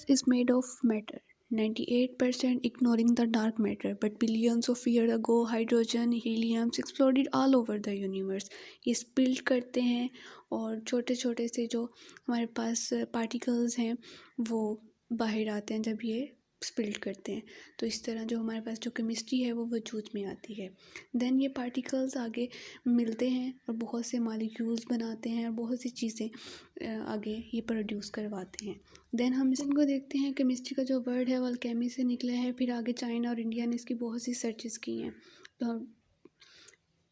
is made of matter, 98% ignoring the dark matter, but billions of years ago hydrogen, helium exploded all over the universe. ये spilled करते हैं और छोटे छोटे से जो हमारे पास पार्टिकल्स हैं वो बाहर आते हैं जब ये स्पिल्ड करते हैं। तो इस तरह जो हमारे पास जो केमिस्ट्री है वो वजूद में आती है। देन ये पार्टिकल्स आगे मिलते हैं और बहुत से मॉलिक्यूल्स बनाते हैं और बहुत सी चीज़ें आगे ये प्रोड्यूस करवाते हैं। देन हम इनको देखते हैं, केमिस्ट्री का जो वर्ड है वो अल्केमी से निकला है, फिर आगे चाइना और इंडिया ने इसकी बहुत सी सर्चेस की हैं। तो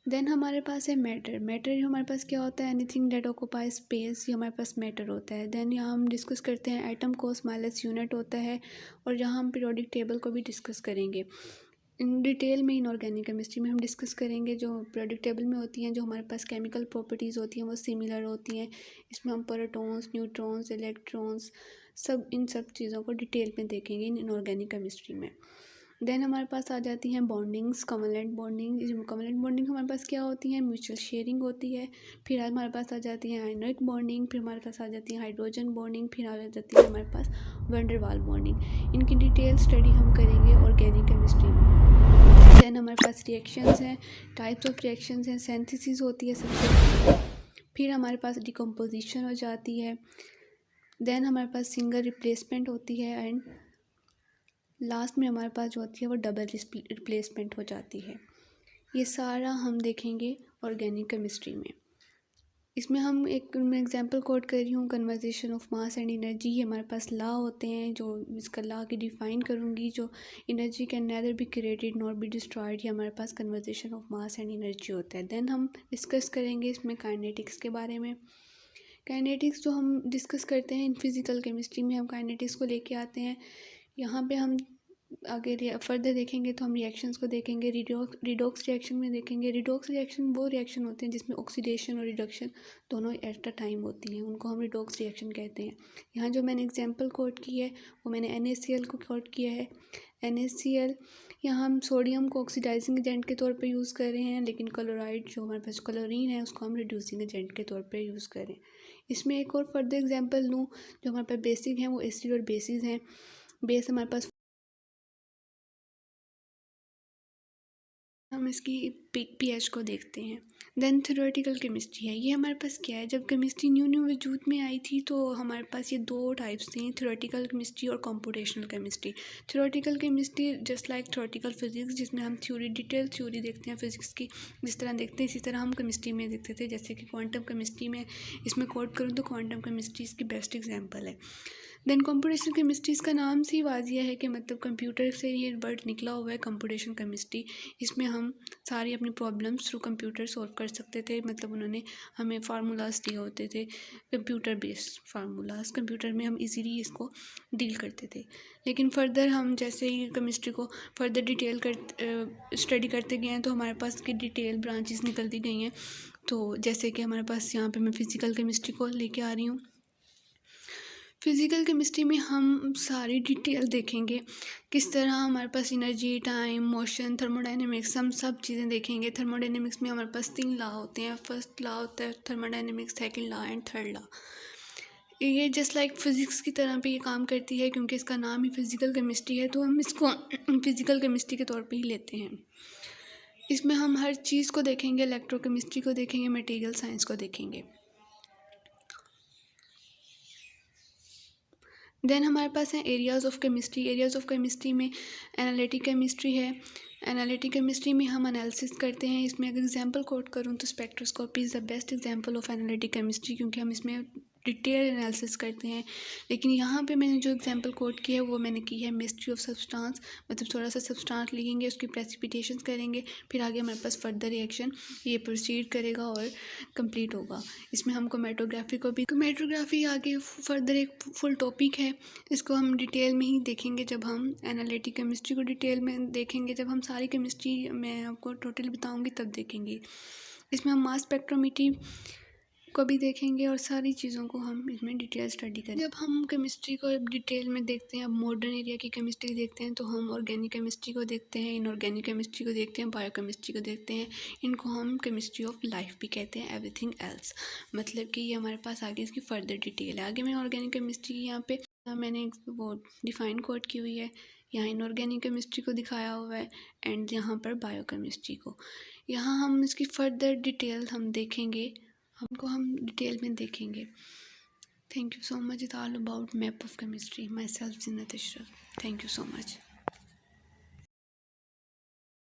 देन हमारे पास है मैटर। मैटर हमारे पास क्या होता है, एनीथिंग डेट ऑक्यूपाई स्पेस, ये हमारे पास मैटर होता है। देन यहाँ हम डिस्कस करते हैं एटम को स्मॉलेस्ट यूनिट होता है, और यहाँ हम पीरियोडिक टेबल को भी डिस्कस करेंगे इन डिटेल में। इनऑर्गेनिक केमिस्ट्री में हम डिस्कस करेंगे जो पीरियोडिक टेबल में होती हैं, जो हमारे पास केमिकल प्रॉपर्टीज़ होती हैं वो सिमिलर होती हैं। इसमें हम प्रोटॉन्स, न्यूट्रॉन्स, इलेक्ट्रॉन्स, इन सब चीज़ों को डिटेल में देखेंगे इनऑर्गेनिक केमिस्ट्री में। देन हमारे पास आ जाती हैं bondings, covalent bonding. Covalent bonding हमारे पास क्या होती है, म्यूचुअल शेयरिंग होती है। फिर हमारे पास आ जाती है आयनिक बॉन्डिंग, फिर हमारे पास आ जाती है हाइड्रोजन बॉन्डिंग, फिर आ जाती है हमारे पास वैन डर वाल्स बॉन्डिंग। इनकी डिटेल स्टडी हम करेंगे ऑर्गेनिक केमिस्ट्री में। देन हमारे पास रिएक्शंस हैं, टाइप्स ऑफ रिएक्शंस हैं, सिंथेसिस होती है सबसे, फिर हमारे पास डिकम्पोजिशन हो जाती है। देन हमारे पास सिंगल रिप्लेसमेंट होती है, एंड लास्ट में हमारे पास जो होती है वो डबल रिप्लेसमेंट हो जाती है। ये सारा हम देखेंगे ऑर्गेनिक केमिस्ट्री में। इसमें हम एक एग्जांपल कोट कर रही हूँ, conversation of mass and energy. ये हमारे पास लॉ होते हैं, जो इसका लॉ की डिफ़ाइन करूँगी, जो energy can neither be created not be destroyed. ये हमारे पास conversation of mass and energy होता है। देन हम डिस्कस करेंगे इसमें काइनेटिक्स के बारे में। काइनेटिक्स जो हम डिस्कस करते हैं इन फिज़िकल केमिस्ट्री में, हम काइनेटिक्स को लेके आते हैं। यहाँ पे हम आगे फर्दर देखेंगे तो हम रिएक्शंस को देखेंगे। रिडॉक्स रिएक्शन में देखेंगे। रिडॉक्स रिएक्शन वो रिएक्शन होते हैं जिसमें ऑक्सीडेशन और रिडक्शन दोनों एट अ टाइम होती हैं, उनको हम रिडॉक्स रिएक्शन कहते हैं। यहाँ जो मैंने एग्जांपल कोट की है वो मैंने NaCl को कोट किया है। NaCl यहाँ हम सोडियम को ऑक्सीडाइजिंग एजेंट के तौर पे यूज़ कर रहे हैं, लेकिन क्लोराइड जो हमारे पास क्लोरीन है उसको हम रिड्यूसिंग एजेंट के तौर पे यूज़ करें। इसमें एक और फर्दर एग्जांपल लूँ, जो हमारे पास बेसिक हैं वो एसिड और बेसिस हैं। बेस हमारे पास, हम इसकी pH को देखते हैं। देन थ्योरेटिकल केमिस्ट्री है। ये हमारे पास क्या है, जब केमिस्ट्री न्यू वजूद में आई थी तो हमारे पास ये दो टाइप्स थे, थ्योरेटिकल केमिस्ट्री और computational chemistry. Theoretical chemistry just like theoretical physics, जिसमें हम डिटेल थ्योरी देखते हैं फिजिक्स की, जिस तरह देखते हैं इसी तरह हम केमिस्ट्री में देखते थे। जैसे कि क्वांटम केमिस्ट्री में इसमें कोट करूँ तो क्वांटम केमिस्ट्री इसकी बेस्ट एग्जाम्पल है। देन कंप्यूटेशनल केमिस्ट्री, इसका नाम से ही वाजिया है कि मतलब कंप्यूटर से ये वर्ड निकला हुआ है कंप्यूटेशनल केमिस्ट्री। इसमें हम सारी अपनी प्रॉब्लम्स थ्रू कंप्यूटर सॉल्व कर सकते थे, मतलब उन्होंने हमें फार्मूलाज दिए होते थे, कंप्यूटर बेस्ड फार्मूलाज। कंप्यूटर में हम इजीली इसको डील करते थे। लेकिन फर्दर हम जैसे ही केमिस्ट्री को फर्दर डिटेल स्टडी करते गए हैं तो हमारे पास की डिटेल ब्रांचेस निकलती गई हैं। तो जैसे कि हमारे पास यहाँ पे मैं फ़िज़िकल केमिस्ट्री को लेके आ रही हूँ। फिज़िकल केमिस्ट्री में हम सारी डिटेल देखेंगे, किस तरह हमारे पास एनर्जी, टाइम, मोशन, थर्मोडायनेमिक्स, हम सब चीज़ें देखेंगे। थर्मोडायनेमिक्स में हमारे पास 3 लॉ होते हैं। फर्स्ट लॉ होता है thermodynamics, second law and third law. ये जस्ट लाइक फिज़िक्स की तरह पे ये काम करती है, क्योंकि इसका नाम ही फिज़िकल केमिस्ट्री है तो हम इसको फिज़िकल केमिस्ट्री के तौर पे ही लेते हैं। इसमें हम हर चीज़ को देखेंगे, इलेक्ट्रोकेमिस्ट्री को देखेंगे, मटेरियल साइंस को देखेंगे। देन हमारे पास है areas of chemistry. Areas of chemistry में एनालिटिक केमिस्ट्री है। एनालिटिक केमिस्ट्री में हम एनालिसिस करते हैं। इसमें अगर एग्जांपल कोट करूँ तो spectroscopy is the best example of analytic chemistry, क्योंकि हम इसमें डिटेल एनालिसिस करते हैं। लेकिन यहाँ पे मैंने जो एग्जांपल कोट की है वो मैंने की है मिस्ट्री ऑफ सब्सटेंस, मतलब थोड़ा सा सब्सटेंस लिखेंगे, उसकी प्रेसिपिटेशन करेंगे, फिर आगे हमारे पास फर्दर रिएक्शन ये प्रोसीड करेगा और कंप्लीट होगा। इसमें हम क्रोमेटोग्राफी को भी, क्रोमेटोग्राफी आगे फर्दर एक फुल टॉपिक है, इसको हम डिटेल में ही देखेंगे जब हम एनालिटिक केमिस्ट्री को डिटेल में देखेंगे। जब हम सारी केमिस्ट्री मैं आपको टोटल बताऊंगी तब देखेंगे। इसमें हम मास स्पेक्ट्रोमीट्री को भी देखेंगे और सारी चीज़ों को हम इसमें डिटेल स्टडी करें। जब हम केमिस्ट्री को डिटेल में देखते हैं, अब मॉडर्न एरिया की केमिस्ट्री देखते हैं, तो हम ऑर्गेनिक केमिस्ट्री को देखते हैं, इनऑर्गेनिक केमिस्ट्री को देखते हैं, बायोकेमिस्ट्री को देखते हैं। इनको हम केमिस्ट्री ऑफ लाइफ भी कहते हैं, एवरीथिंग एल्स। मतलब कि ये हमारे पास आगे इसकी फर्दर डिटेल है। आगे मैं ऑर्गेनिक केमिस्ट्री की यहाँ पे मैंने एक वो डिफाइन कोड की हुई है, यहाँ इनऑर्गेनिक केमिस्ट्री को दिखाया हुआ है एंड यहाँ पर बायोकेमिस्ट्री को। यहाँ हम इसकी फर्दर डिटेल हम देखेंगे, हम डिटेल में देखेंगे। Thank you so much. It's all about map of chemistry. Myself Jinnat Ashraf. Thank you so much.